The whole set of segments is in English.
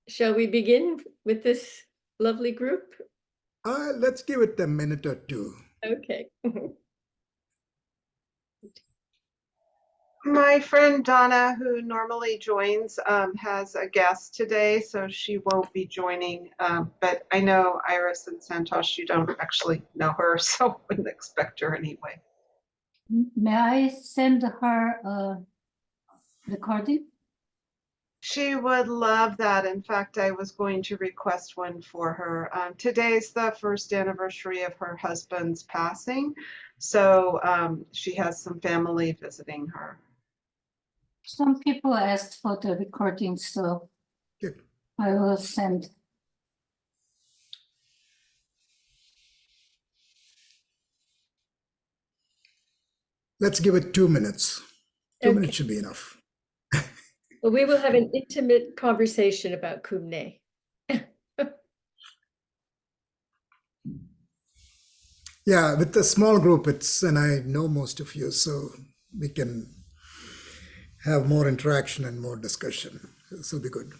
Shall we begin with this lovely group? Let's give it a minute or two. Okay. My friend Donna, who normally joins, has a guest today, so she won't be joining. But I know Iris and Santosh, you don't actually know her, so I wouldn't expect her anyway. May I send her a recording? She would love that. In fact, I was going to request one for her. Today's the first anniversary of her husband's passing, so she has some family visiting her. Some people asked for the recording, so Good. I will send. Let's give it 2 minutes. 2 minutes should be enough. Well, we will have an intimate conversation about Kumne. Yeah, with a small group, and I know most of you, so we can have more interaction and more discussion. This will be good.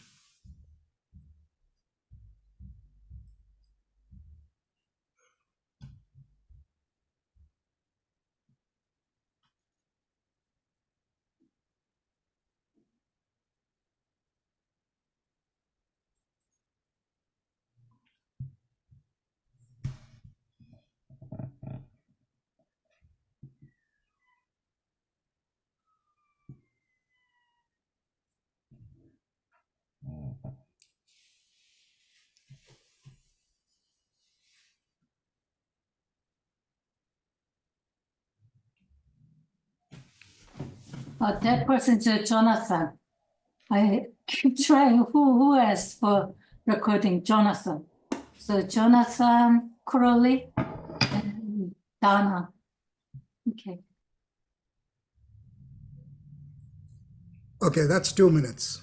That person's Jonathan. I keep trying. Who asked for recording? Jonathan. So Jonathan, Crowley, and Donna. Okay. Okay, that's 2 minutes.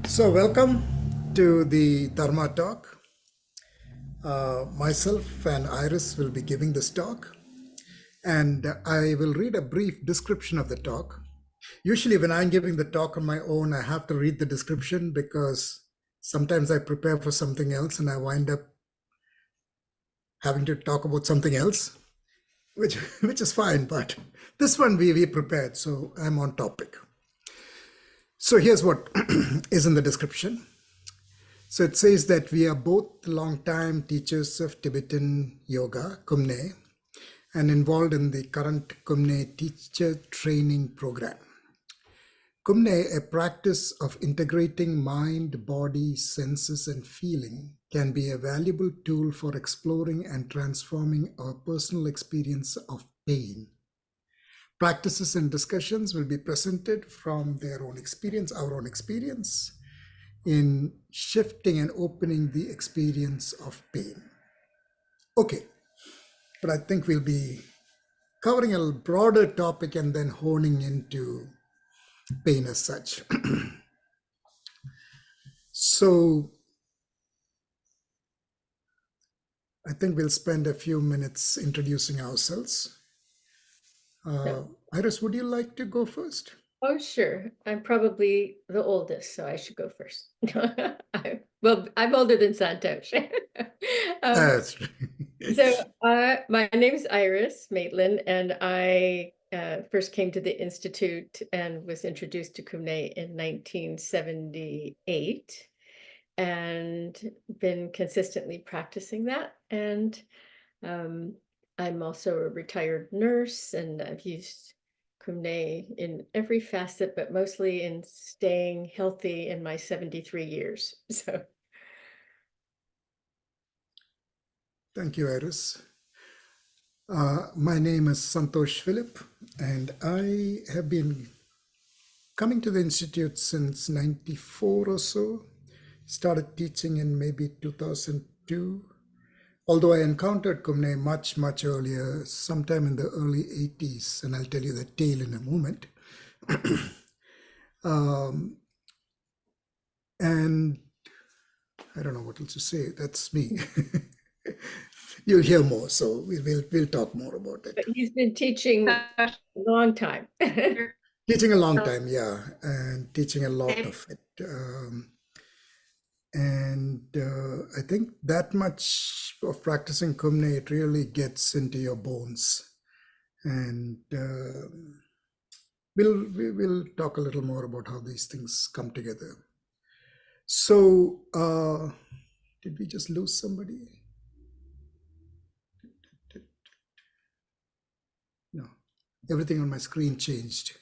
So welcome to the Dharma talk. Myself and Iris will be giving this talk, and I will read a brief description of the talk. Usually when I'm giving the talk on my own, I have to read the description because sometimes I prepare for something else and I wind up having to talk about something else, which is fine, but this one we prepared, so I'm on topic. So here's what is in the description. So it says that we are both long-time teachers of Tibetan yoga, Kumne, and involved in the current Kumne teacher training program. Kumne, a practice of integrating mind, body, senses, and feeling, can be a valuable tool for exploring and transforming our personal experience of pain. Practices and discussions will be presented from their own experience, our own experience, in shifting and opening the experience of pain. Okay, but I think we'll be covering a broader topic and then honing into pain as such. So I think we'll spend a few minutes introducing ourselves. Iris, would you like to go first? Oh, sure. I'm probably the oldest, so I should go first. Well, I'm older than Santosh. That's right. So my name is Iris Maitland, and I first came to the Institute and was introduced to Kumne in 1978 and been consistently practicing that. And I'm also a retired nurse, and I've used Kumne in every facet, but mostly in staying healthy in my 73 years. So Thank you, Iris. My name is Santosh Philip, and I have been coming to the Institute since 94 or so. Started teaching in maybe 2002, although I encountered Kumne much, much earlier, sometime in the early 80s, and I'll tell you the tale in a moment. And I don't know what else to say. That's me. You'll hear more, so we'll talk more about it. But he's been teaching a long time. Teaching a long time, yeah, and teaching a lot of it. I think that much of practicing Kumne, it really gets into your bones. And we'll talk a little more about how these things come together. So, did we just lose somebody? No, everything on my screen changed.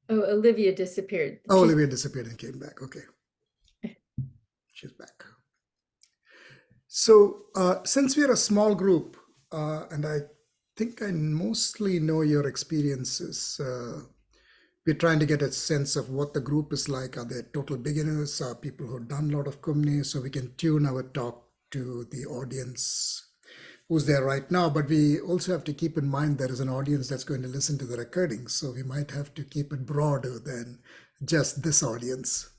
Oh, Olivia disappeared. Oh, Olivia disappeared and came back. Okay, she's back. So, since we're a small group, and I think I mostly know your experiences, we're trying to get a sense of what the group is like. Are they total beginners? Are people who've done a lot of Kumne? So we can tune our talk to the audience who's there right now. But we also have to keep in mind there is an audience that's going to listen to the recording. So we might have to keep it broader than just this audience.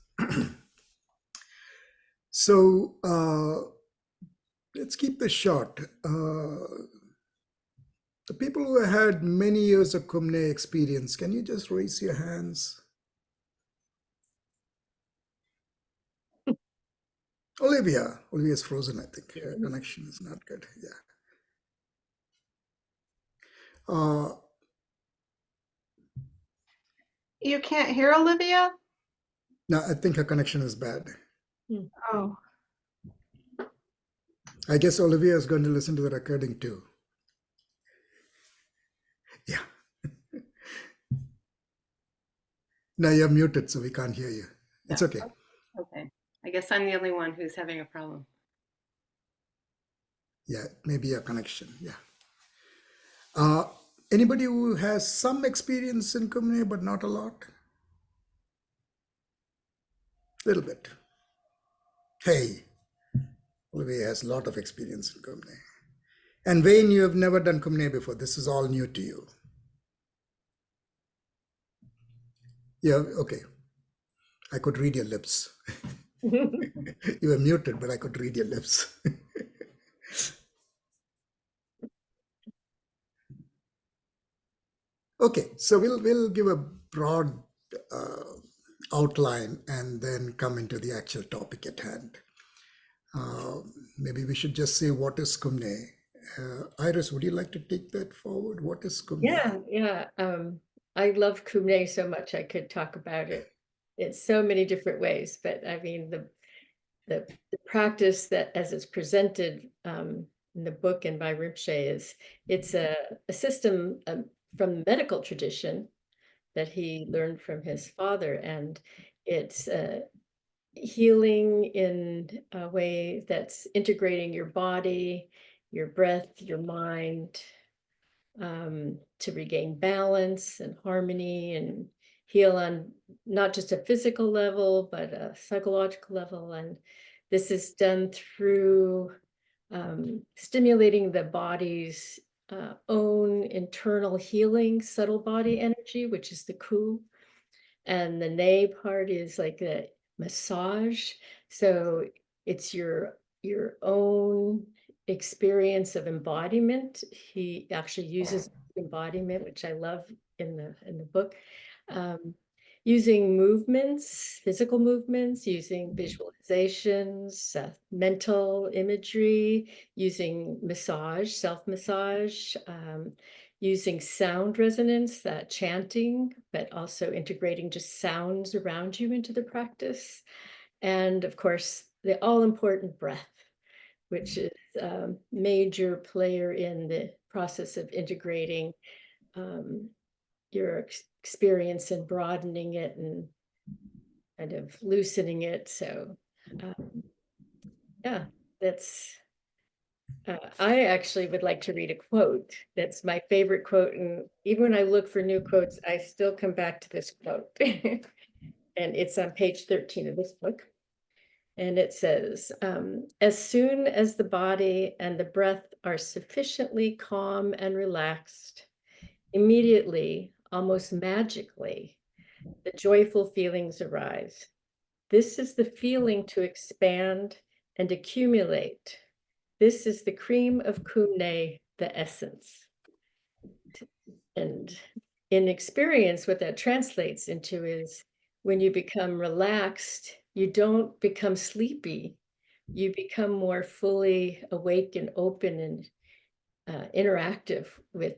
So let's keep this short. The people who have had many years of Kumne experience, can you just raise your hands? Olivia's frozen, I think. Her connection is not good. Yeah. You can't hear Olivia? No, I think her connection is bad. Oh, I guess Olivia is going to listen to the recording too. Yeah. No, you're muted, so we can't hear you. It's okay. Okay. I guess I'm the only one who's having a problem. Yeah, maybe your connection. Yeah. Anybody who has some experience in Kumne, but not a lot? Little bit. Hey, Olivia has a lot of experience in Kumne. And Wayne, you have never done Kumne before. This is all new to you. Yeah, okay. I could read your lips. You were muted, but I could read your lips. Okay, so we'll give a broad outline and then come into the actual topic at hand. Maybe we should just say what is Kumne. Iris, would you like to take that forward? What is Kumne? Yeah. I love Kumne so much I could talk about it in so many different ways. But I mean, the practice that as it's presented in the book and by Rinpoche it's a system from the medical tradition that he learned from his father, and it's healing in a way that's integrating your body, your breath, your mind, to regain balance and harmony and heal on not just a physical level, but a psychological level. And this is done through stimulating the body's own internal healing, subtle body energy, which is the ku. And the ne part is like a massage. So it's your own experience of embodiment. He actually uses embodiment, which I love in the book. Using movements, physical movements, using visualizations, mental imagery, using massage, self-massage, using sound resonance, that chanting, but also integrating just sounds around you into the practice. And of course, the all-important breath, which is a major player in the process of integrating your experience and broadening it and kind of loosening it. So yeah, that's I actually would like to read a quote. That's my favorite quote. And even when I look for new quotes, I still come back to this quote. And it's on page 13 of this book. And it says, as soon as the body and the breath are sufficiently calm and relaxed, immediately, almost magically, the joyful feelings arise. This is the feeling to expand and accumulate this is the cream of Kumne, the essence. And in experience, what that translates into is when you become relaxed, you don't become sleepy. You become more fully awake and open and interactive with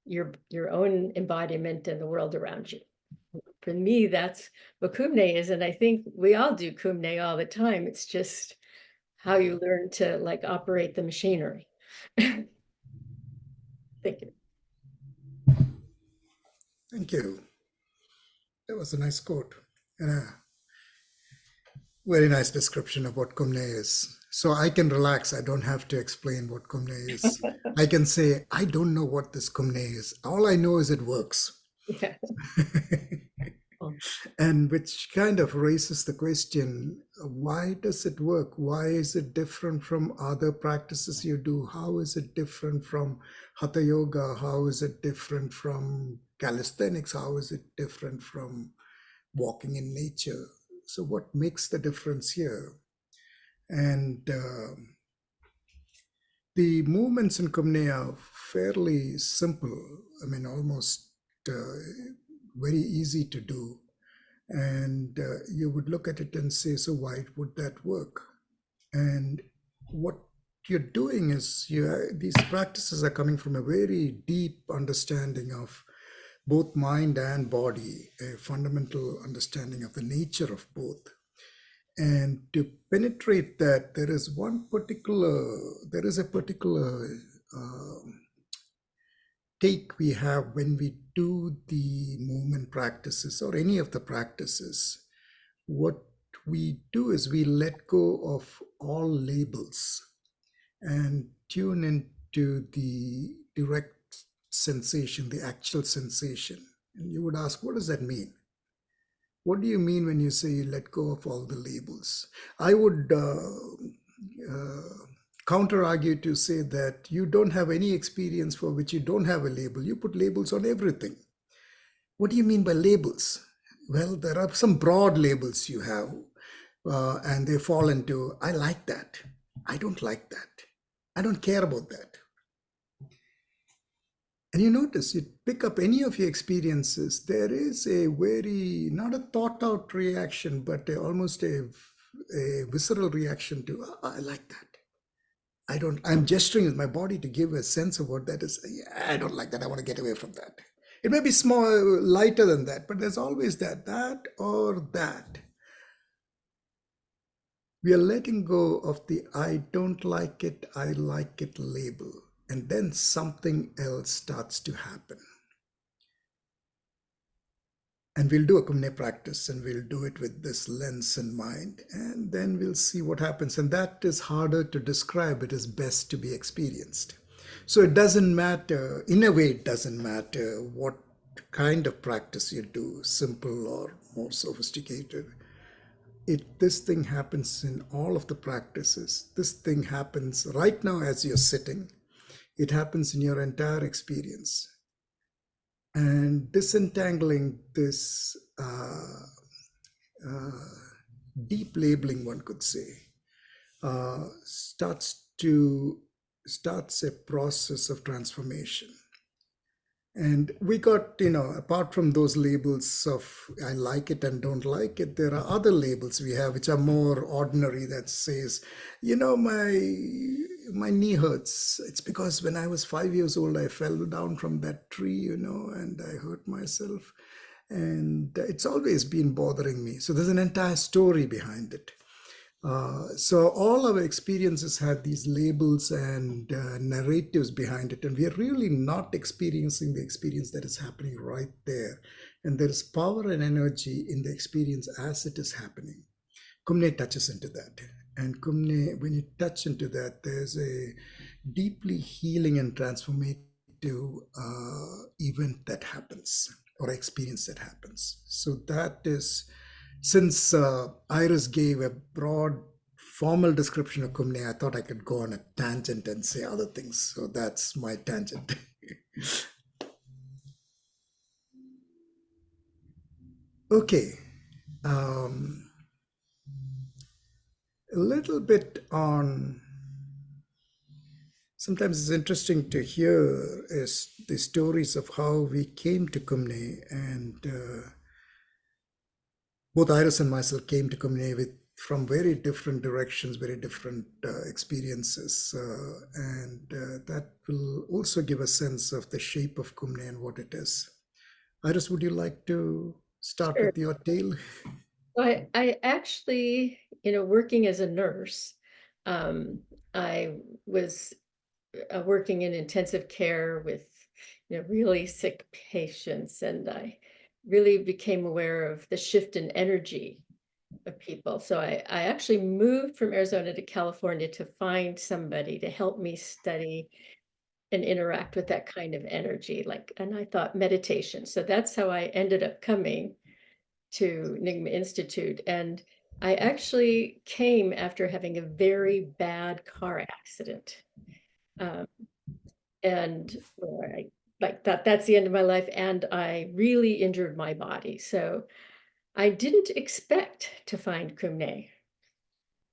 your own embodiment and the world around you. For me, that's what Kumne is, and I think we all do Kumne all the time. It's just how you learn to like operate the machinery. Thank you. Thank you. That was a nice quote and a very nice description of what Kumne is. So I can relax. I don't have to explain what Kumne is. I can say, I don't know what this Kumne is. All I know is it works. Yeah. Oh, And which kind of raises the question, why does it work? Why is it different from other practices you do? How is it different from Hatha Yoga? How is it different from calisthenics? How is it different from walking in nature? So what makes the difference here? And the movements in Kumne are fairly simple. I mean, almost very easy to do. And you would look at it and say, so why would that work? And what you're doing is these practices are coming from a very deep understanding of both mind and body, a fundamental understanding of the nature of both. And to penetrate that, there is a particular take we have when we do the movement practices or any of the practices. What we do is we let go of all labels and tune into the direct sensation, the actual sensation. And you would ask, what does that mean? What do you mean when you say you let go of all the labels? I would counter argue to say that you don't have any experience for which you don't have a label. You put labels on everything. What do you mean by labels? Well, there are some broad labels you have, and they fall into, I like that. I don't like that. I don't care about that. And you notice, you pick up any of your experiences, there is a very, not a thought out reaction, but almost a visceral reaction to, I like that. I'm gesturing with my body to give a sense of what that is. Yeah, I don't like that. I want to get away from that. It may be small, lighter than that, but there's always that or that. We are letting go of the I don't like it, I like it label. And then something else starts to happen. And we'll do a Kumne practice and we'll do it with this lens in mind. And then we'll see what happens. And that is harder to describe. It is best to be experienced. So it doesn't matter, in a way, it doesn't matter what kind of practice you do, simple or more sophisticated. This thing happens in all of the practices. This thing happens right now as you're sitting. It happens in your entire experience. And disentangling this deep labeling, one could say, starts a process of transformation. And we got, apart from those labels of I like it and don't like it, there are other labels we have which are more ordinary that says, my knee hurts. It's because when I was 5 years old, I fell down from that tree, and I hurt myself. And it's always been bothering me. So there's an entire story behind it. So all our experiences have these labels and narratives behind it, and we are really not experiencing the experience that is happening right there. And there is power and energy in the experience as it is happening. Kumne touches into that. And Kumne, when you touch into that, there's a deeply healing and transformative event that happens or experience that happens. So that is, since Iris gave a broad formal description of Kumne, I thought I could go on a tangent and say other things. So that's my tangent. Okay. A little bit on sometimes it's interesting to hear is the stories of how we came to Kumne, and both Iris and myself came to Kumne with from very different directions, very different experiences, and that will also give a sense of the shape of Kumne and what it is. Iris, would you like to start Sure. with your tale? I actually, working as a nurse, I was working in intensive care with, really sick patients, and I really became aware of the shift in energy of people. So I actually moved from Arizona to California to find somebody to help me study and interact with that kind of energy, and I thought meditation. So that's how I ended up coming to Nigma Institute. And I actually came after having a very bad car accident. Um, and where I like that that's the end of my life, and I really injured my body. So I didn't expect to find Kumne,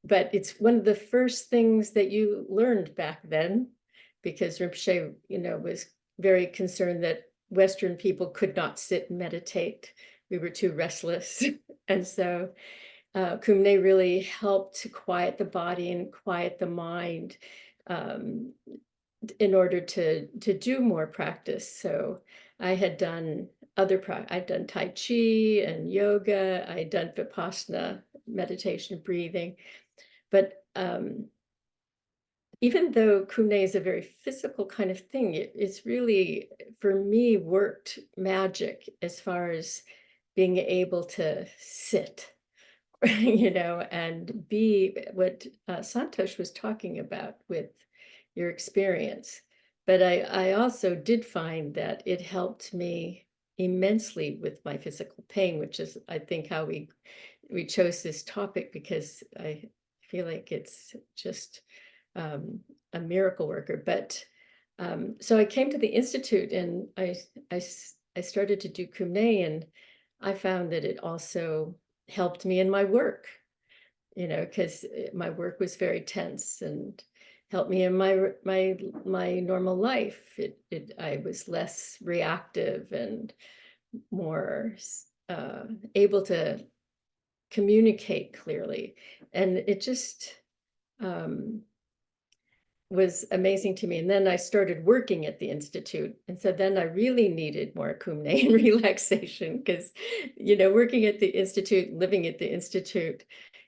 but it's one of the first things that you learned back then, because Rinpoche, was very concerned that Western people could not sit and meditate. We were too restless. And so Kumne really helped to quiet the body and quiet the mind, um, in order to do more practice. So I had done I'd done Tai Chi and yoga. I had done Vipassana, meditation, breathing. But even though Kumne is a very physical kind of thing, it's really, for me, worked magic as far as being able to sit, and be what Santosh was talking about with your experience. But I also did find that it helped me immensely with my physical pain, which is, I think, how we chose this topic, because I feel like it's just a miracle worker. But so I came to the Institute, and I started to do Kumne, and I found that it also helped me in my work, because my work was very tense, and helped me in my normal life. I was less reactive and more able to communicate clearly, and it just um, was amazing to me. And then I started working at the Institute. And so then I really needed more kumne and relaxation, because, working at the Institute, living at the Institute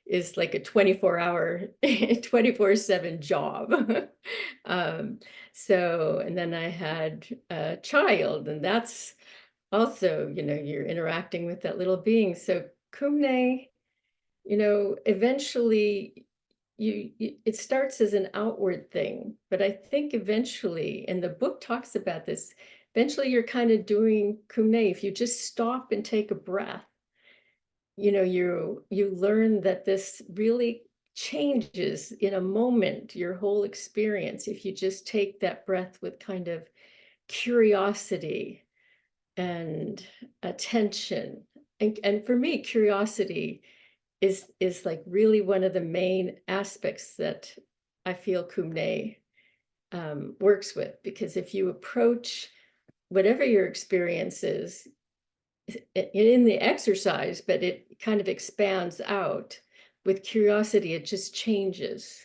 is like a 24-hour, 24/7 job. um, and then I had a child, and that's also, you're interacting with that little being. So kumne, eventually it starts as an outward thing, but I think eventually, and the book talks about this, eventually you're kind of doing kumne. If you just stop and take a breath, you learn that this really changes in a moment your whole experience, if you just take that breath with kind of curiosity and attention. And for me, curiosity is like really one of the main aspects that I feel Kumne works with, because if you approach whatever your experience is in the exercise, but it kind of expands out with curiosity, it just changes.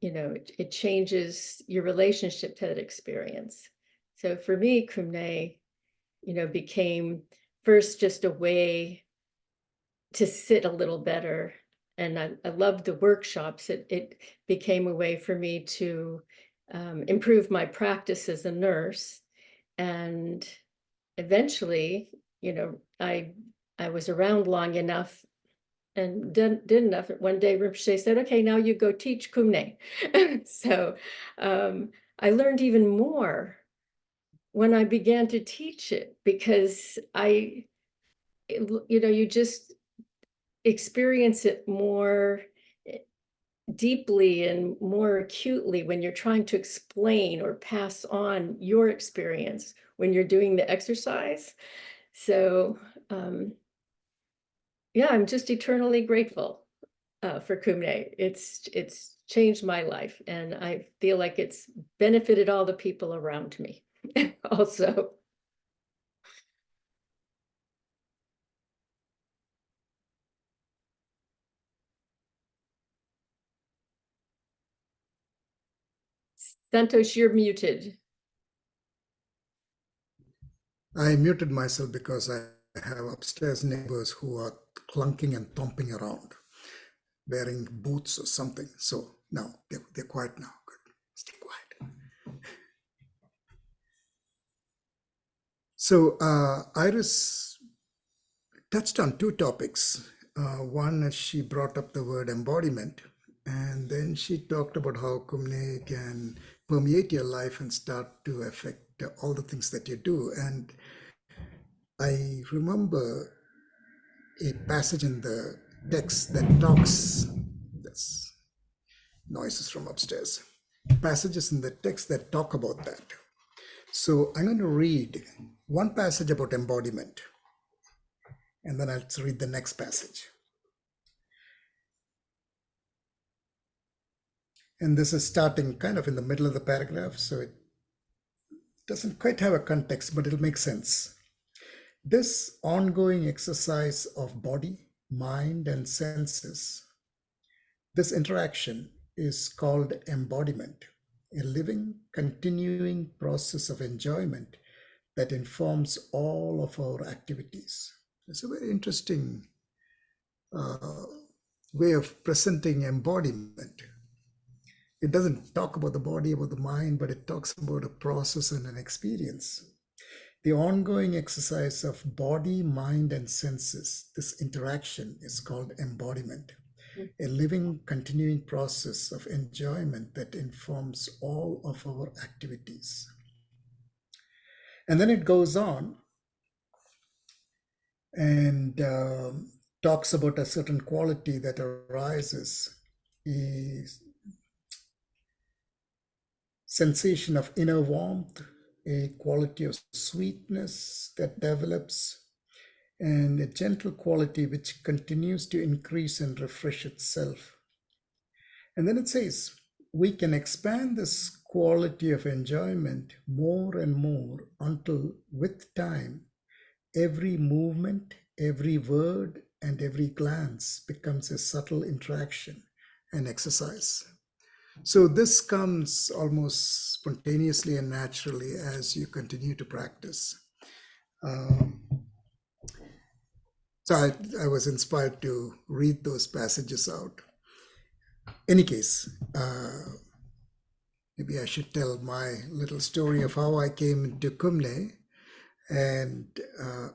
It changes your relationship to that experience. So for me, Kumne, became first just a way to sit a little better. And I loved the workshops. It became a way for me to improve my practice as a nurse. And eventually, I was around long enough and did enough. One day Rinpoche said, okay, now you go teach Kumne. So I learned even more when I began to teach it, because you just experience it more deeply and more acutely when you're trying to explain or pass on your experience when you're doing the exercise. So yeah, I'm just eternally grateful for Kumne. It's changed my life, and I feel like it's benefited all the people around me also. Santosh, you're muted. I muted myself because I have upstairs neighbors who are clunking and thumping around, wearing boots or something. So now they're quiet now. Good. Stay quiet. So Iris touched on two topics. One is she brought up the word embodiment, and then she talked about how Kumne can permeate your life and start to affect all the things that you do. And I remember a passage in the text that talks, that's noises from upstairs, passages in the text that talk about that. So I'm going to read one passage about embodiment, and then I'll read the next passage. And this is starting kind of in the middle of the paragraph, so it doesn't quite have a context, but it'll make sense. This ongoing exercise of body, mind, and senses, this interaction is called embodiment, a living, continuing process of enjoyment that informs all of our activities. It's a very interesting way of presenting embodiment. It doesn't talk about the body, about the mind, but it talks about a process and an experience. The ongoing exercise of body, mind, and senses, this interaction is called embodiment, a living, continuing process of enjoyment that informs all of our activities. And then it goes on and talks about a certain quality that arises, a sensation of inner warmth, a quality of sweetness that develops, and a gentle quality which continues to increase and refresh itself. And then it says, we can expand this quality of enjoyment more and more until, with time, every movement, every word, and every glance becomes a subtle interaction and exercise. So this comes almost spontaneously and naturally as you continue to practice. So I was inspired to read those passages out. Any case, maybe I should tell my little story of how I came into Kumle. And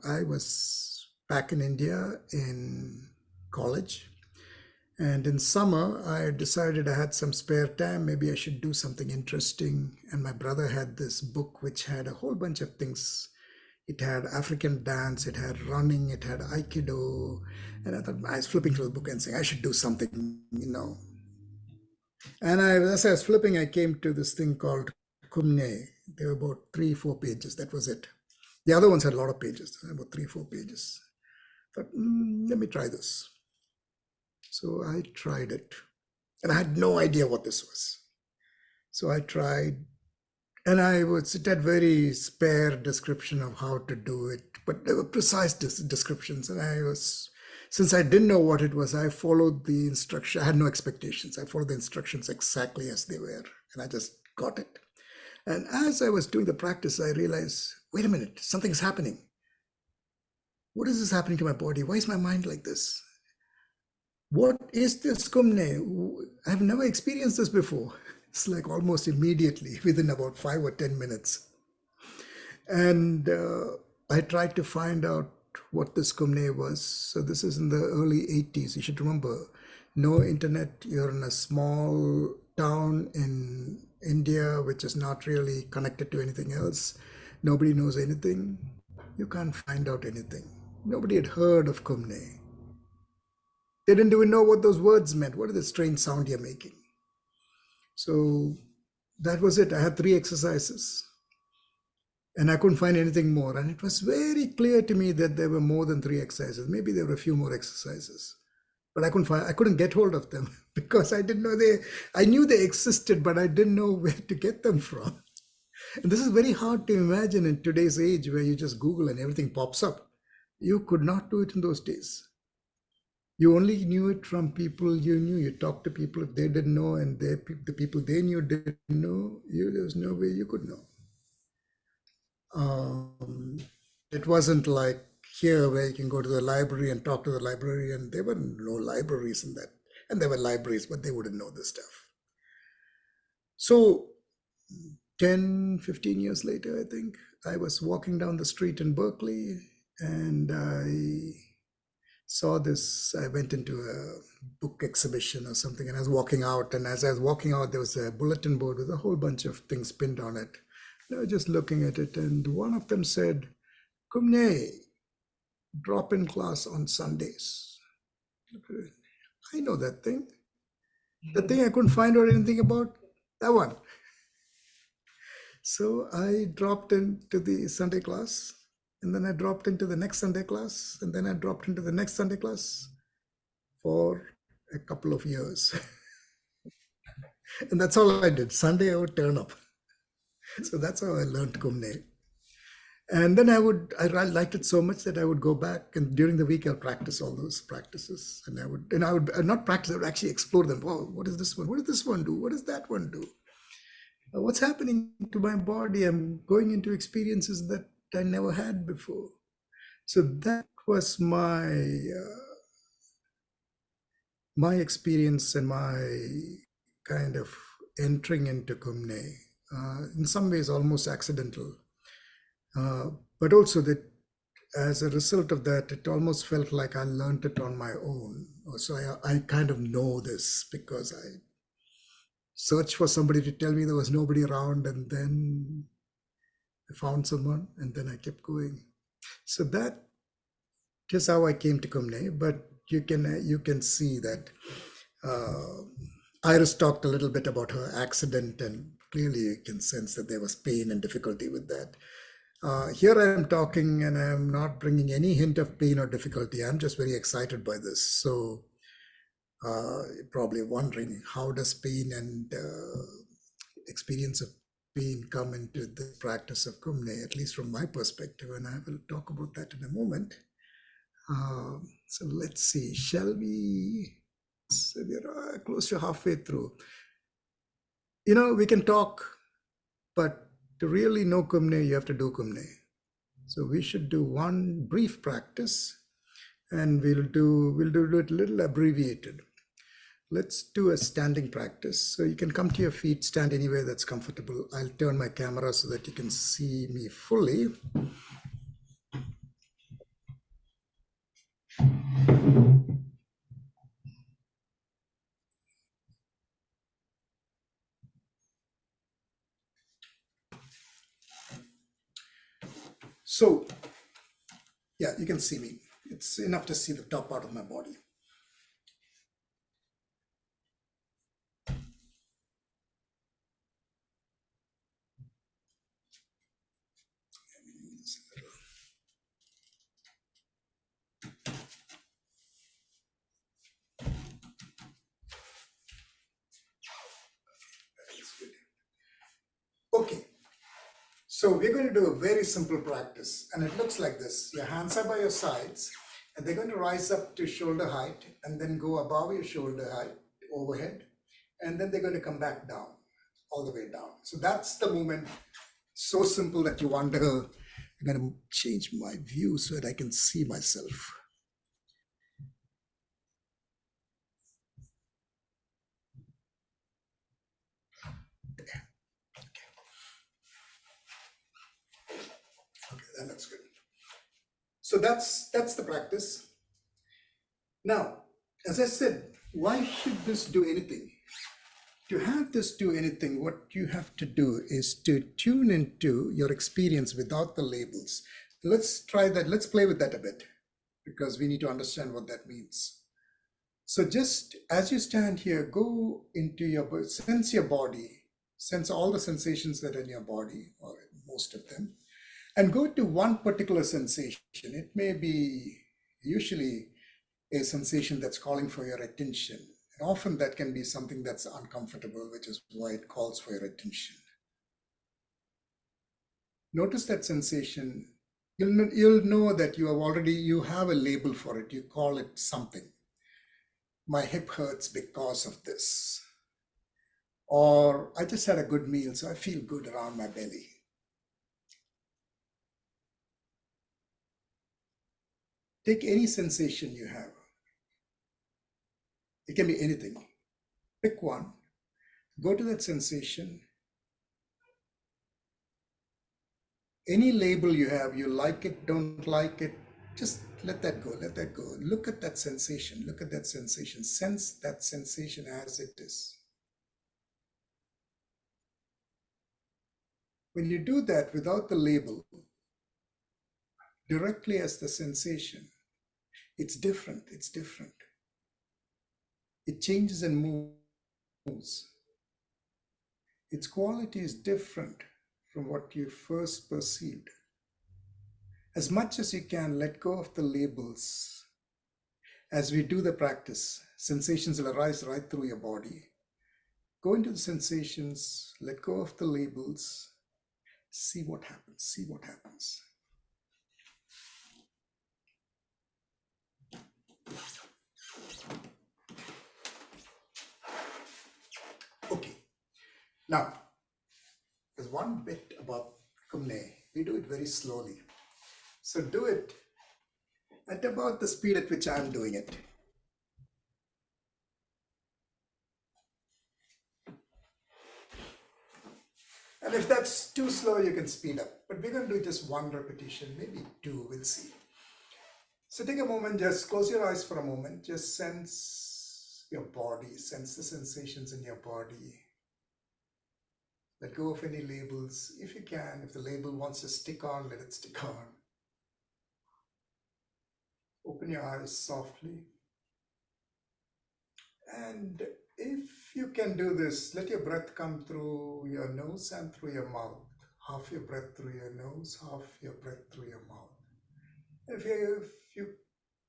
I was back in India in college. And in summer, I decided I had some spare time. Maybe I should do something interesting. And my brother had this book which had a whole bunch of things. It had African dance, it had running, it had Aikido. And I thought, I was flipping through the book and saying, I should do something, And as I was flipping, I came to this thing called Kumne. There were about 3-4 pages. That was it. The other ones had a lot of pages, about 3-4 pages. But let me try this. So I tried it. And I had no idea what this was. So I tried. And it had very spare description of how to do it. But they were precise descriptions. And since I didn't know what it was, I followed the instruction. I had no expectations. I followed the instructions exactly as they were. And I just got it. And as I was doing the practice, I realized, wait a minute, something's happening. What is this happening to my body? Why is my mind like this? What is this Kumne? I've never experienced this before. It's like almost immediately, within about 5 or 10 minutes. And I tried to find out what this Kumne was. So this is in the early 80s. You should remember, no internet. You're in a small town in India, which is not really connected to anything else. Nobody knows anything. You can't find out anything. Nobody had heard of Kumne. They didn't even know what those words meant. What is the strange sound you're making? So that was it. I had 3 exercises and I couldn't find anything more. And it was very clear to me that there were more than 3 exercises. Maybe there were a few more exercises. but I couldn't get hold of them because I didn't know I knew they existed, but I didn't know where to get them from. And this is very hard to imagine in today's age where you just Google and everything pops up. You could not do it in those days. You only knew it from people you knew. You talked to people if they didn't know, and the people they knew didn't know. There was no way you could know. It wasn't like here where you can go to the library and talk to the librarian. There were no libraries in that. And there were libraries, but they wouldn't know this stuff. So 10, 15 years later, I think, I was walking down the street in Berkeley and I saw this. I went into a book exhibition or something, and I was walking out. And as I was walking out, there was a bulletin board with a whole bunch of things pinned on it. And I was just looking at it, and one of them said, Kumne, drop-in class on Sundays. I know that thing. The thing I couldn't find out anything about, that one. So I dropped into the Sunday class, and then I dropped into the next Sunday class, and then I dropped into the next Sunday class for a couple of years. And that's all I did. Sunday I would turn up. So that's how I learned Kumne. And then I liked it so much that I would go back, and during the week I'll practice all those practices. And I would not practice, I would actually explore them. Wow, what is this one? What does this one do? What does that one do? What's happening to my body? I'm going into experiences that I never had before. So that was my experience and my kind of entering into Kumne. In some ways almost accidental. But also that as a result of that, it almost felt like I learned it on my own. So I kind of know this because I searched for somebody to tell me there was nobody around, and then I found someone, and then I kept going. So that is how I came to Kumne. But you can see that Iris talked a little bit about her accident, and clearly you can sense that there was pain and difficulty with that. Here I am talking, and I am not bringing any hint of pain or difficulty. I'm just very excited by this. So you're probably wondering, how does pain and experience of pain come into the practice of Kumne, at least from my perspective, and I will talk about that in a moment. So let's see, shall we? So we're close to halfway through. We can talk, but to really know Kumne, you have to do Kumne. So we should do one brief practice, and we'll do it a little abbreviated. Let's do a standing practice. So you can come to your feet, stand anywhere that's comfortable. I'll turn my camera so that you can see me fully. So, yeah, you can see me. It's enough to see the top part of my body. Okay, so we're going to do a very simple practice, and it looks like this. Your hands are by your sides, and they're going to rise up to shoulder height, and then go above your shoulder height, overhead, and then they're going to come back down, all the way down. So that's the movement. So simple that you wonder, I'm going to change my view so that I can see myself. Okay, that looks good. So that's the practice. Now, as I said, why should this do anything? To have this do anything, what you have to do is to tune into your experience without the labels. Let's try that. Let's play with that a bit, because we need to understand what that means. So just as you stand here, go into sense your body, sense all the sensations that are in your body, or most of them, and go to one particular sensation. It may be, usually a sensation that's calling for your attention. And often that can be something that's uncomfortable, which is why it calls for your attention. Notice that sensation. You'll know that you have a label for it. You call it something. My hip hurts because of this. Or I just had a good meal, so I feel good around my belly. Take any sensation you have. It can be anything. Pick one. Go to that sensation. Any label you have, you like it, don't like it, just let that go, let that go. Look at that sensation, look at that sensation. Sense that sensation as it is. When you do that without the label, directly as the sensation, it's different, it's different. It changes and moves. Its quality is different from what you first perceived. As much as you can, let go of the labels. As we do the practice, sensations will arise right through your body. Go into the sensations, let go of the labels, see what happens, see what happens. Okay, now, there's one bit about Kumne. We do it very slowly. So do it at about the speed at which I'm doing it. And if that's too slow, you can speed up. But we're going to do just one repetition, maybe two, we'll see. So take a moment, just close your eyes for a moment. Just sense your body, sense the sensations in your body. Let go of any labels if you can. If the label wants to stick on, let it stick on. Open your eyes softly. And if you can do this, let your breath come through your nose and through your mouth. Half your breath through your nose, half your breath through your mouth. If you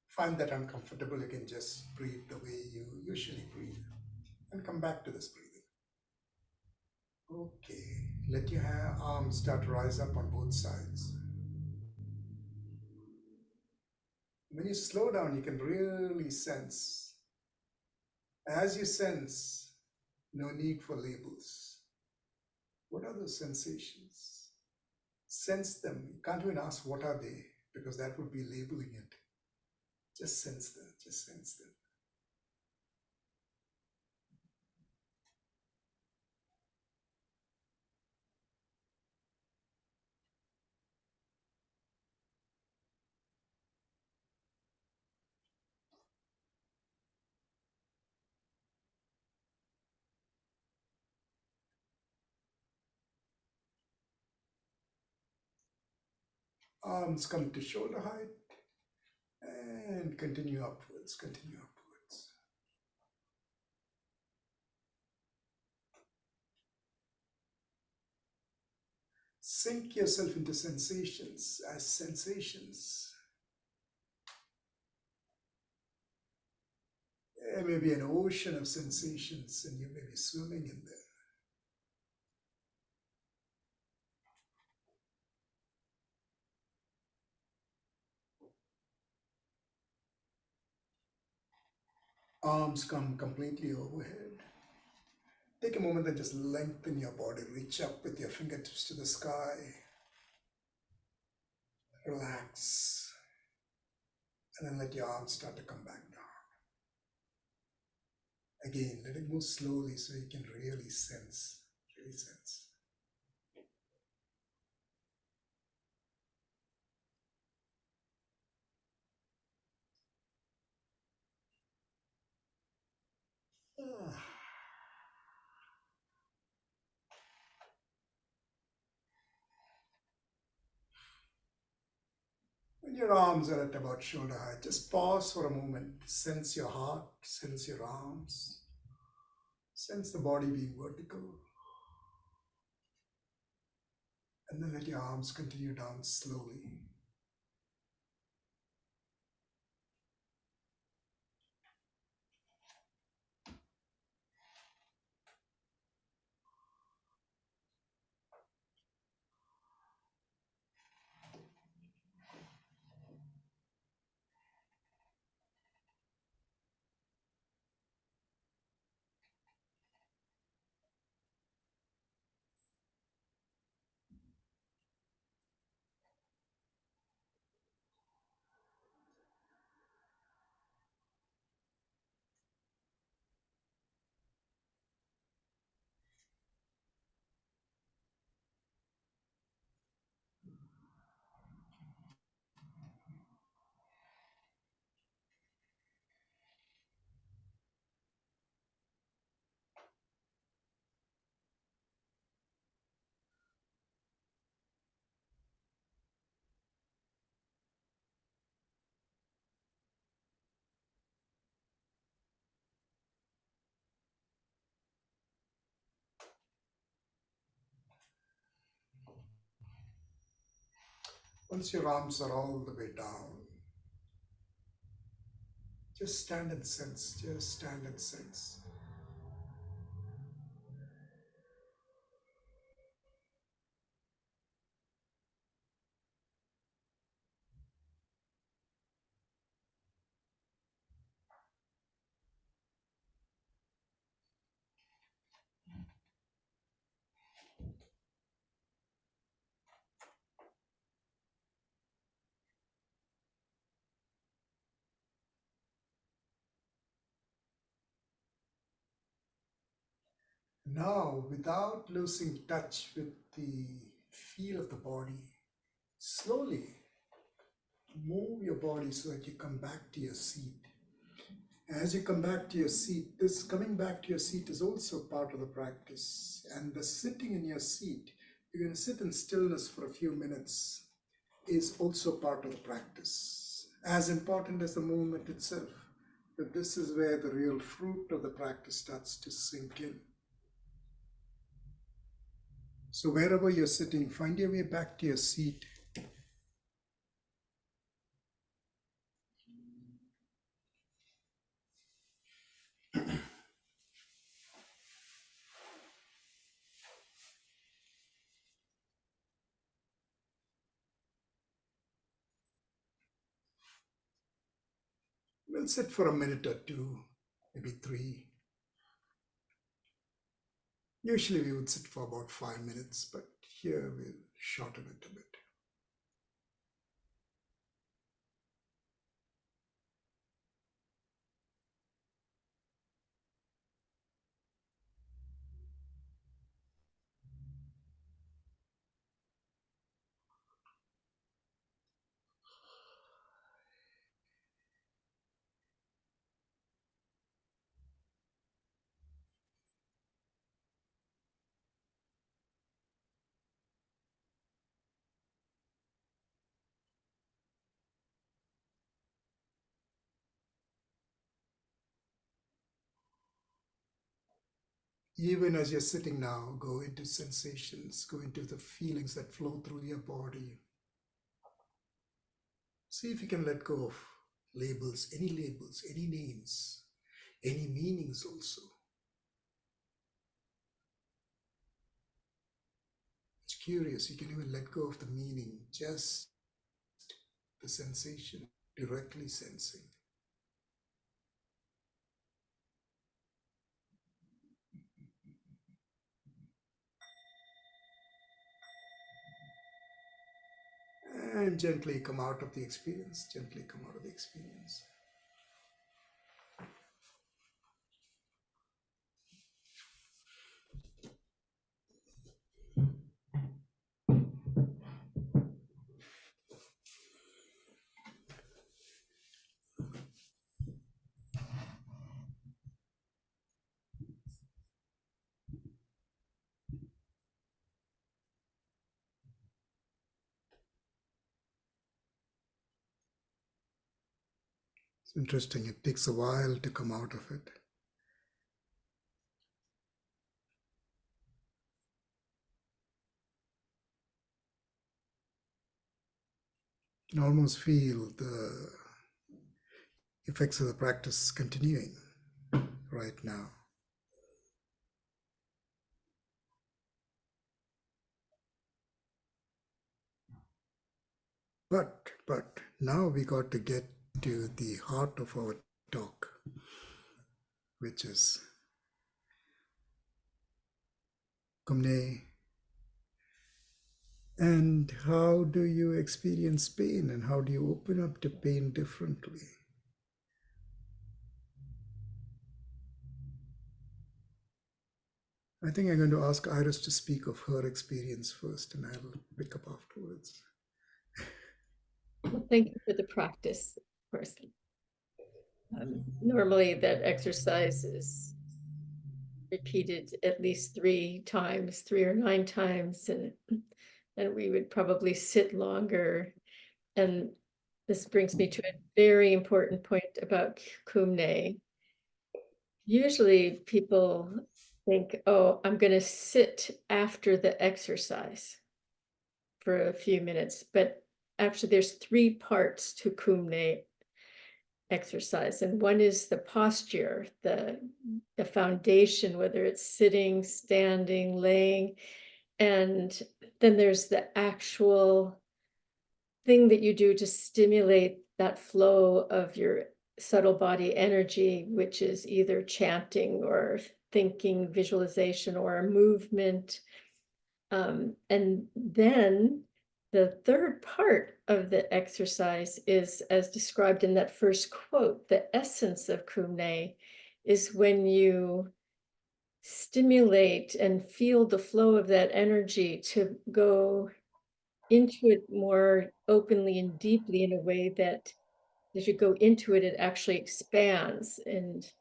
find that uncomfortable, you can just breathe the way you usually breathe and come back to this breathing. Okay, let your arms start to rise up on both sides. When you slow down, you can really sense. As you sense, no need for labels. What are those sensations? Sense them. You can't even ask what are they, because that would be labeling it. Just sense them, just sense them. Arms come to shoulder height and continue upwards, continue upwards. Sink yourself into sensations as sensations. There may be an ocean of sensations and you may be swimming in them. Arms come completely overhead. Take a moment and just lengthen your body. Reach up with your fingertips to the sky. Relax. And then let your arms start to come back down. Again, let it move slowly so you can really sense, really sense. Ah. When your arms are at about shoulder height, just pause for a moment. Sense your heart, sense your arms. Sense the body being vertical. And then let your arms continue down slowly. Once your arms are all the way down, just stand and sense, just stand and sense. Now, without losing touch with the feel of the body, slowly move your body so that you come back to your seat. As you come back to your seat, this coming back to your seat is also part of the practice. And the sitting in your seat, you're going to sit in stillness for a few minutes, is also part of the practice. As important as the movement itself. But this is where the real fruit of the practice starts to sink in. So wherever you're sitting, find your way back to your seat. We'll sit for a minute or two, maybe 3. Usually we would sit for about 5 minutes, but here we'll shorten it a bit. Even as you're sitting now, go into sensations, go into the feelings that flow through your body. See if you can let go of labels, any names, any meanings also. It's curious, you can even let go of the meaning, just the sensation, directly sensing. And gently come out of the experience, gently come out of the experience. It's interesting, it takes a while to come out of it. You can almost feel the effects of the practice continuing right now. But now we got to get to the heart of our talk, which is Kumne. And how do you experience pain, and how do you open up to pain differently? I think I'm going to ask Iris to speak of her experience first, and I'll pick up afterwards. Well, thank you for the practice, of course. Normally that exercise is repeated at least 3 times, 3 or 9 times, and we would probably sit longer. And this brings me to a very important point about Kumne. Usually people think, oh, I'm going to sit after the exercise for a few minutes, but actually, there's 3 parts to Kumne exercise, and one is the posture, the foundation, whether it's sitting, standing, laying, and then there's the actual thing that you do to stimulate that flow of your subtle body energy, which is either chanting or thinking, visualization, or a movement. And then the third part of the exercise is, as described in that first quote, the essence of Kumne is when you stimulate and feel the flow of that energy to go into it more openly and deeply in a way that as you go into it, it actually expands, and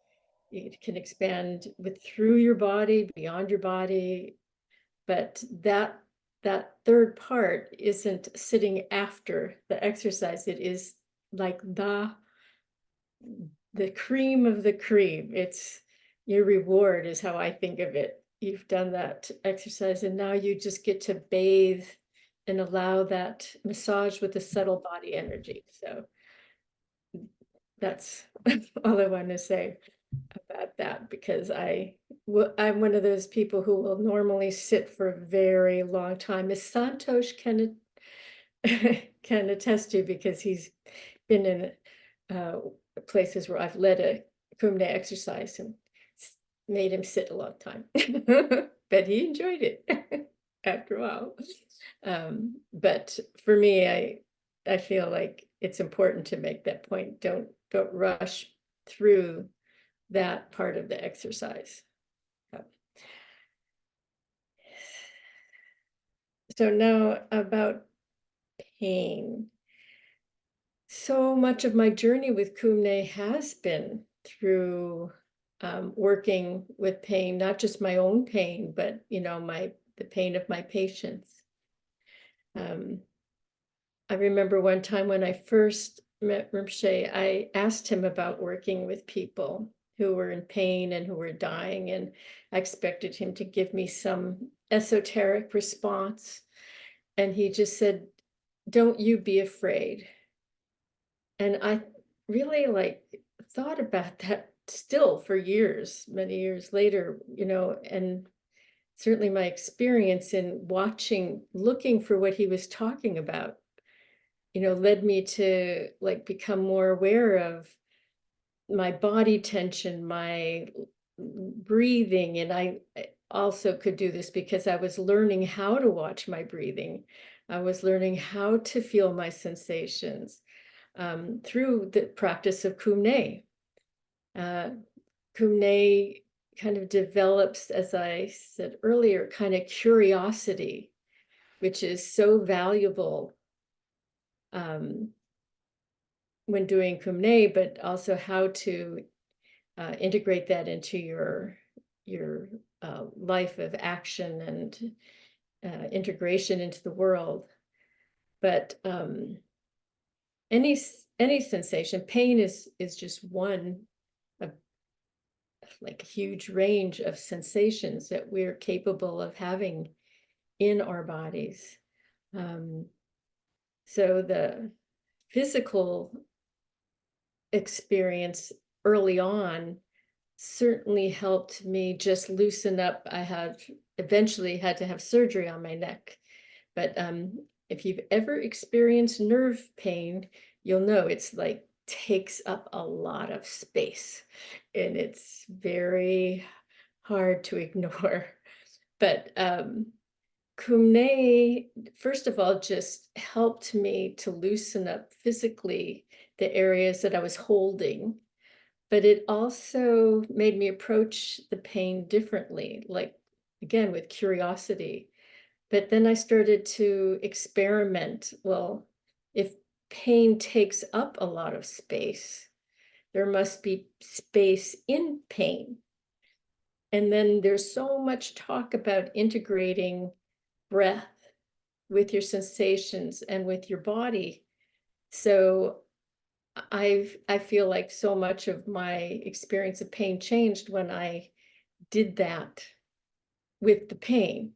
it can expand through your body, beyond your body. But that third part isn't sitting after the exercise. It is like the cream of the cream. It's your reward, is how I think of it. You've done that exercise, and now you just get to bathe and allow that massage with the subtle body energy. So that's all I want to say about that, because I'm one of those people who will normally sit for a very long time, as Santosh can can attest to, because he's been in places where I've led a Kumne exercise and made him sit a long time, but he enjoyed it after a while. But for me, I feel like it's important to make that point. Don't rush through that part of the exercise. So now about pain. So much of my journey with Kumne has been through working with pain, not just my own pain, but the pain of my patients. I remember one time when I first met Rinpoche, I asked him about working with people who were in pain and who were dying, and I expected him to give me some esoteric response. And he just said, "Don't you be afraid." And I really thought about that still for years, many years later, and certainly my experience in looking for what he was talking about, led me to become more aware of my body tension, my breathing. And I also could do this because I was learning how to watch my breathing. I was learning how to feel my sensations through the practice of Kumne. Kumne kind of develops, as I said earlier, kind of curiosity, which is so valuable when doing Kumne, but also how to integrate that into your life of action and integration into the world. But any sensation, pain is just one of a huge range of sensations that we're capable of having in our bodies. So the physical experience early on certainly helped me just loosen up. I eventually had to have surgery on my neck, but if you've ever experienced nerve pain, you'll know it's takes up a lot of space, and it's very hard to ignore. But Kumne, first of all, just helped me to loosen up physically the areas that I was holding, but it also made me approach the pain differently, again, with curiosity. But then I started to experiment. Well, if pain takes up a lot of space, there must be space in pain. And then there's so much talk about integrating breath with your sensations and with your body. So I feel like so much of my experience of pain changed when I did that with the pain.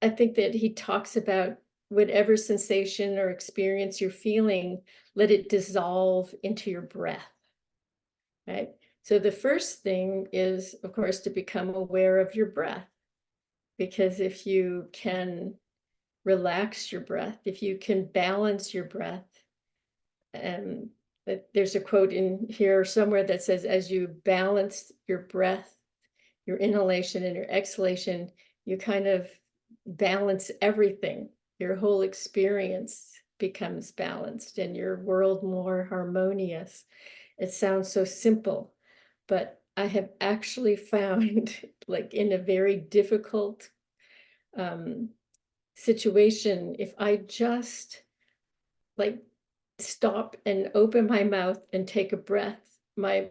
I think that he talks about whatever sensation or experience you're feeling, let it dissolve into your breath, right? So the first thing is, of course, to become aware of your breath, because if you can relax your breath, if you can balance your breath, and there's a quote in here somewhere that says, as you balance your breath, your inhalation and your exhalation, you kind of balance everything. Your whole experience becomes balanced and your world more harmonious. It sounds so simple, but I have actually found, like in a very difficult situation, if I just like stop and open my mouth and take a breath, my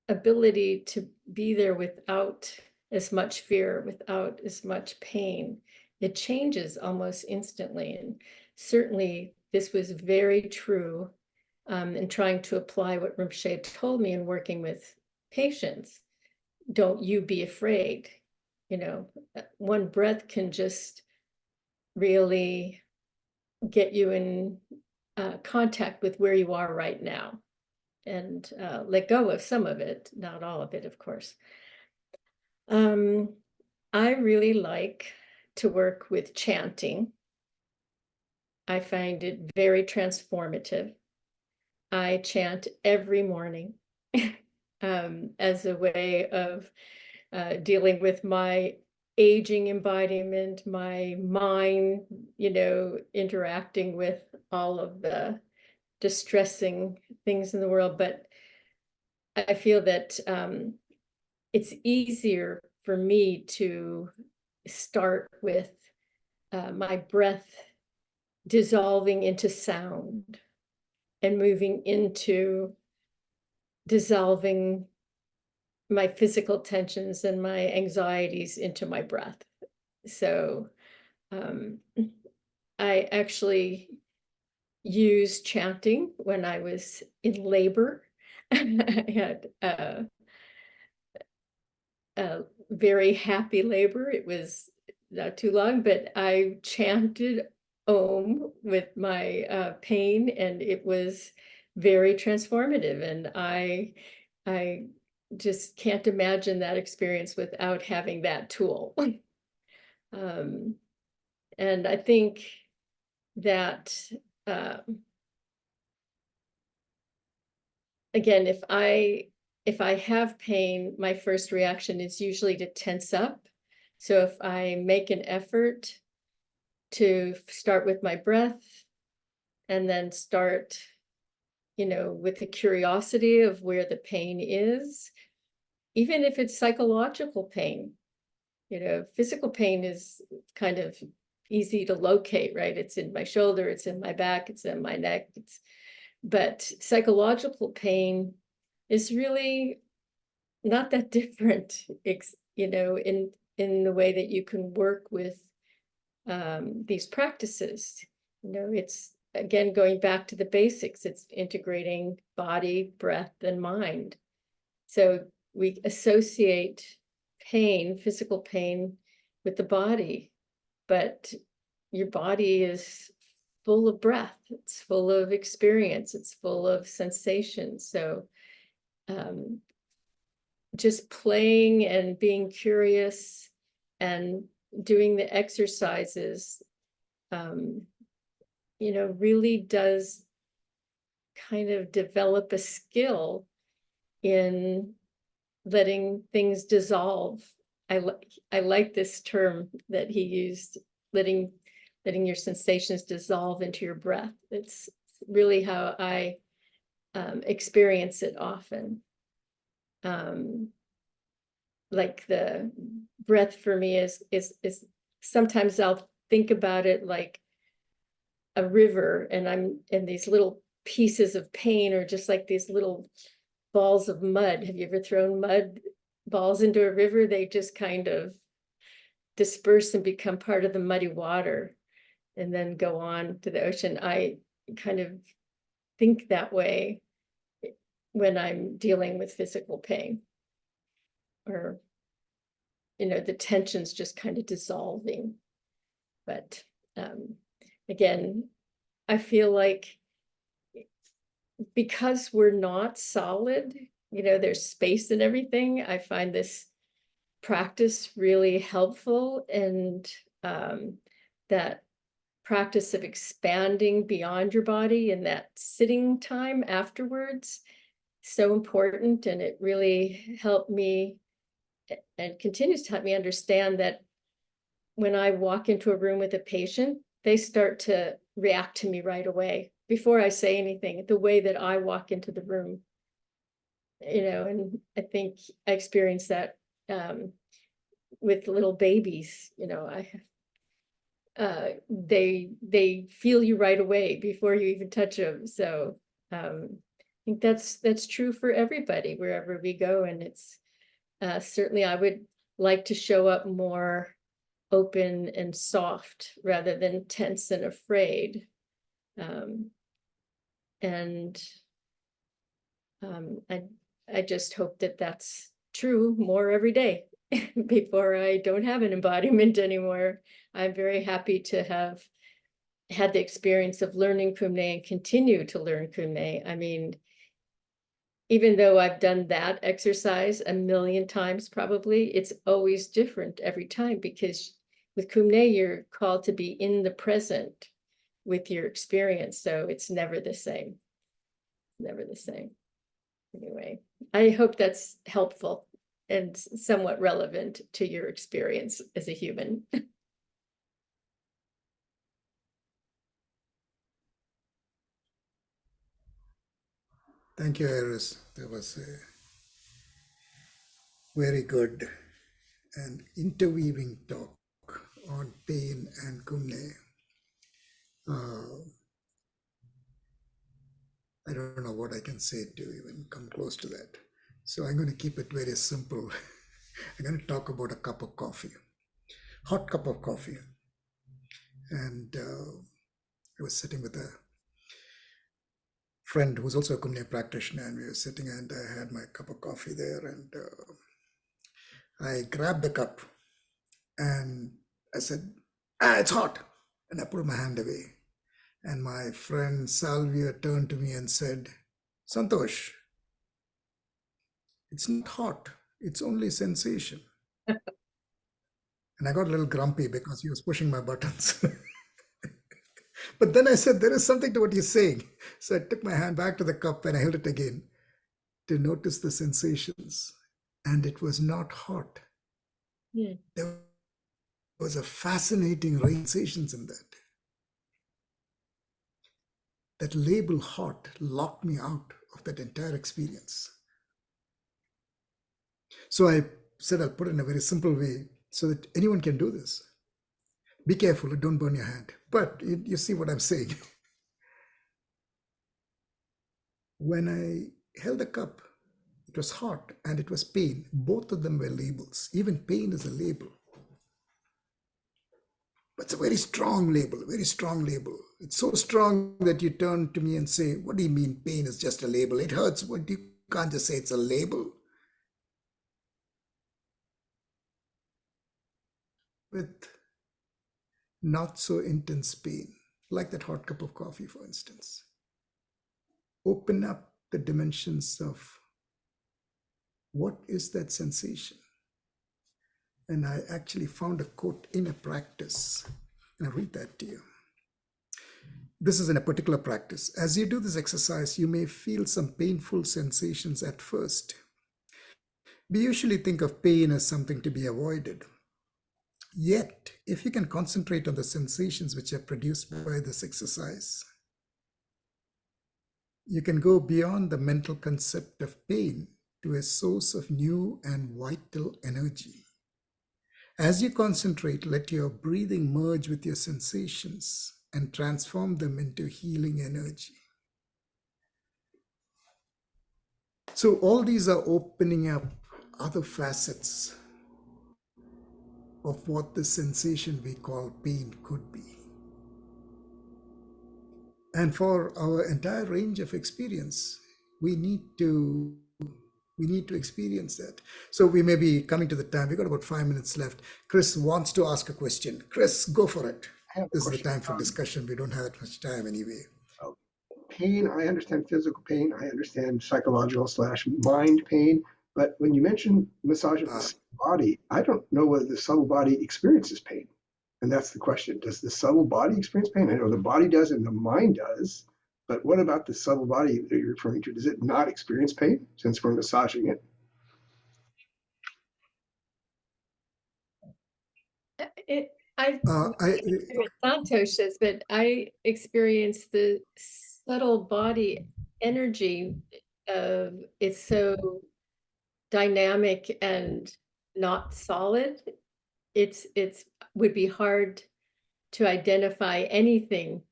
ability to be there without as much fear, without as much pain, it changes almost instantly. And certainly this was very true in trying to apply what Rinpoche told me in working with patients. Don't you be afraid. You know, one breath can just really get you in contact with where you are right now, and let go of some of it, not all of it, of course. I really like to work with chanting. I find it very transformative. I chant every morning as a way of dealing with my aging embodiment, my mind, interacting with all of the distressing things in the world. But I feel that it's easier for me to start with my breath dissolving into sound and moving into dissolving my physical tensions and my anxieties into my breath. So I actually used chanting when I was in labor. I had a very happy labor. It was not too long, but I chanted Om with my pain, and it was very transformative. And I just can't imagine that experience without having that tool. And I think that again, if I have pain, my first reaction is usually to tense up. So if I make an effort to start with my breath and then start, with the curiosity of where the pain is, even if it's psychological pain, physical pain is kind of easy to locate, right? It's in my shoulder, it's in my back, it's in my neck. But psychological pain is really not that different, in the way that you can work with these practices. It's again going back to the basics. It's integrating body, breath, and mind. So we associate pain, physical pain, with the body, but your body is full of breath. It's full of experience. It's full of sensations. So just playing and being curious and doing the exercises, really does kind of develop a skill in letting things dissolve. I like this term that he used, letting your sensations dissolve into your breath. It's really how I experience it often. Like the breath for me is sometimes I'll think about it like a river, and I'm in these little pieces of pain, or just like these little balls of mud. Have you ever thrown mud balls into a river? They just kind of disperse and become part of the muddy water and then go on to the ocean. I kind of think that way when I'm dealing with physical pain, or the tension's just kind of dissolving. But again, I feel like because we're not solid, there's space and everything, I find this practice really helpful, and that practice of expanding beyond your body and that sitting time afterwards, so important. And it really helped me and continues to help me understand that when I walk into a room with a patient, they start to react to me right away before I say anything, the way that I walk into the room. And I think I experienced that with little babies. They feel you right away before you even touch them. So I think that's true for everybody wherever we go. And it's certainly, I would like to show up more open and soft rather than tense and afraid. And I just hope that that's true more every day before I don't have an embodiment anymore. I'm very happy to have had the experience of learning Kumne and continue to learn Kumne. I mean, even though I've done that exercise a million times, probably, it's always different every time, because with Kumne, you're called to be in the present with your experience. So it's never the same. Never the same. Anyway, I hope that's helpful and somewhat relevant to your experience as a human. Thank you, Iris. That was a very good and interweaving talk on pain and Kumne. I don't know what I can say to even come close to that. So I'm going to keep it very simple. I'm going to talk about a cup of coffee, hot cup of coffee. And I was sitting with a friend who's also a Kumne practitioner, and we were sitting, and I had my cup of coffee there, and I grabbed the cup and I said, it's hot. And I pulled my hand away. And my friend Salvia turned to me and said, Santosh, it's not hot, it's only sensation. And I got a little grumpy because he was pushing my buttons. But then I said, there is something to what he's saying. So I took my hand back to the cup and I held it again to notice the sensations. And it was not hot. Yeah. There was a fascinating range of sensations in that. That label hot locked me out of that entire experience. So I said, I'll put it in a very simple way so that anyone can do this. Be careful, don't burn your hand. But you see what I'm saying. When I held the cup, it was hot and it was pain. Both of them were labels. Even pain is a label. But it's a very strong label, very strong label. It's so strong that you turn to me and say, what do you mean pain is just a label? It hurts, but you can't just say it's a label. With not so intense pain, like that hot cup of coffee, for instance. Open up the dimensions of what is that sensation. And I actually found a quote in a practice, and I'll read that to you. This is in a particular practice. As you do this exercise, you may feel some painful sensations at first. We usually think of pain as something to be avoided. Yet, if you can concentrate on the sensations which are produced by this exercise, you can go beyond the mental concept of pain to a source of new and vital energy. As you concentrate, let your breathing merge with your sensations and transform them into healing energy. So all these are opening up other facets of what the sensation we call pain could be. And for our entire range of experience, we need to experience that. So we may be coming to the time. We've got about 5 minutes left. Chris wants to ask a question. Chris, go for it. I have a This is the question. time for discussion. We don't have that much time anyway. Pain, I understand physical pain, I understand psychological slash mind pain, but when you mention massage of the subtle body, I don't know whether the subtle body experiences pain. And that's the question. Does the subtle body experience pain? I know the body does and the mind does, but what about the subtle body that you're referring to? Does it not experience pain since we're massaging it? I I what Santosh says, but I experience the subtle body energy of it's so dynamic and not solid. It's would be hard to identify anything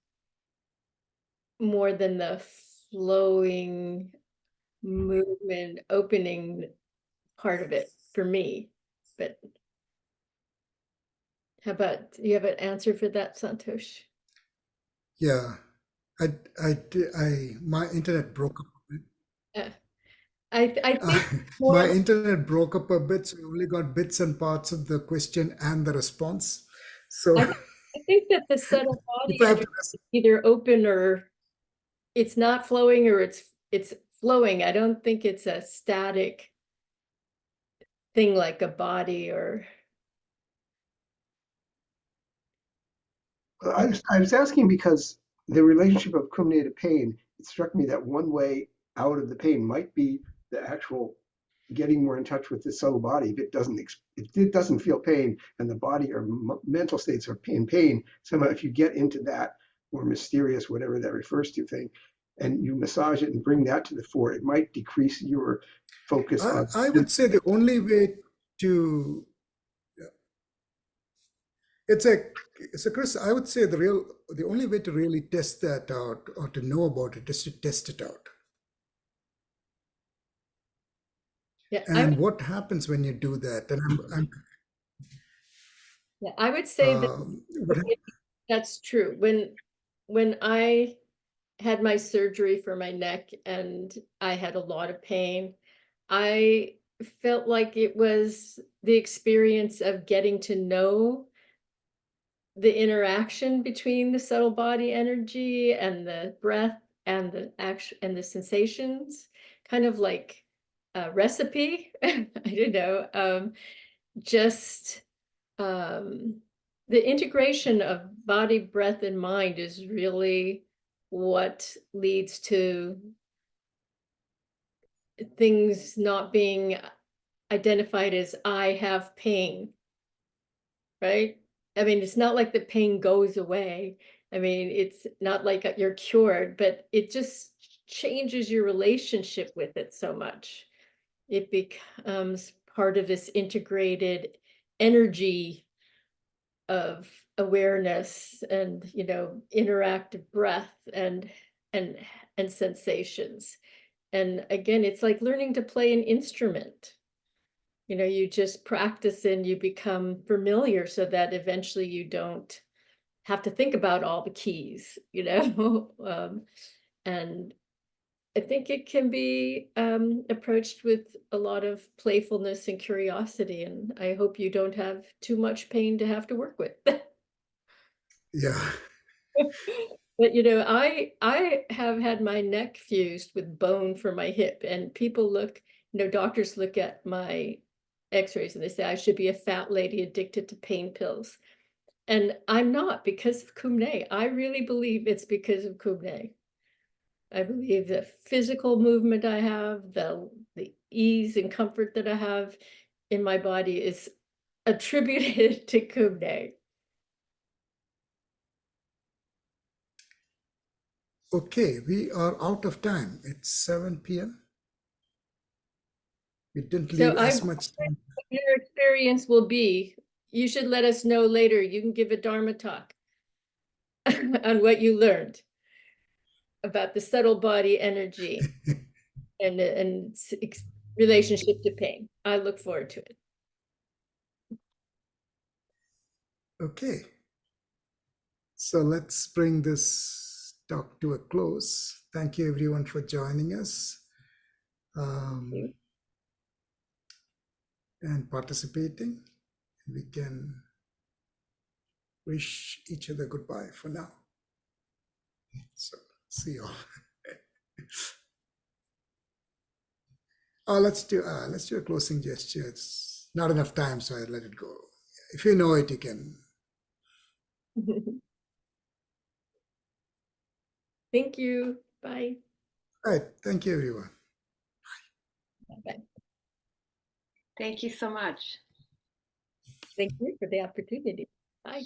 more than the flowing movement, opening part of it for me. But how about, do you have an answer for that, Santosh? yeah, my internet broke up a bit. Uh, I think more My internet broke up a bit, so we only got bits and parts of the question and the response. So I, I think that the subtle body if I have to, energy is either open or it's not flowing or it's flowing. I don't think it's a static thing like a body or I was asking because the relationship of kumne to pain, it struck me that one way out of the pain might be the actual getting more in touch with the subtle body. If it doesn't feel pain and the body or mental states are in pain, somehow if you get into that more mysterious, whatever that refers to thing, and you massage it and bring that to the fore, it might decrease your focus on. I would say the only way to it's a so Chris, I would say the only way to really test that out or to know about it is to test it out. yeah, And what happens when you do that? And I would say that what that's true. When I had my surgery for my neck and I had a lot of pain, I felt like it was the experience of getting to know the interaction between the subtle body energy and the breath and the action and the sensations, kind of like a recipe. I don't know. Just the integration of body, breath, and mind is really what leads to things not being identified as I have pain, right? I mean, it's not like the pain goes away. I mean, it's not like you're cured, but it just changes your relationship with it so much. It becomes part of this integrated energy of awareness and, interactive breath and and sensations. And again, it's like learning to play an instrument. You just practice and you become familiar so that eventually you don't have to think about all the keys, and I think it can be approached with a lot of playfulness and curiosity, and I hope you don't have too much pain to have to work with. yeah. But I have had my neck fused with bone for my hip, and people look, doctors look at my x-rays and they say I should be a fat lady addicted to pain pills. And I'm not, because of Kumne. I really believe it's because of Kumne. I believe the physical movement I have, the ease and comfort that I have in my body is attributed to Kumne. Okay, we are out of time. It's 7 p.m. We didn't So leave as much time. your experience will be, you should let us know later. You can give a Dharma talk on what you learned about the subtle body energy and its relationship to pain. I look forward to it. Okay. So let's bring this talk to a close. Thank you everyone for joining us and participating. We wish each other goodbye for now. So see you all. Let's do a closing gesture. It's not enough time, so I let it go. If you know it, you can. Thank you. Bye. All right. Thank you, everyone. Bye. Thank you so much. Thank you for the opportunity. Bye.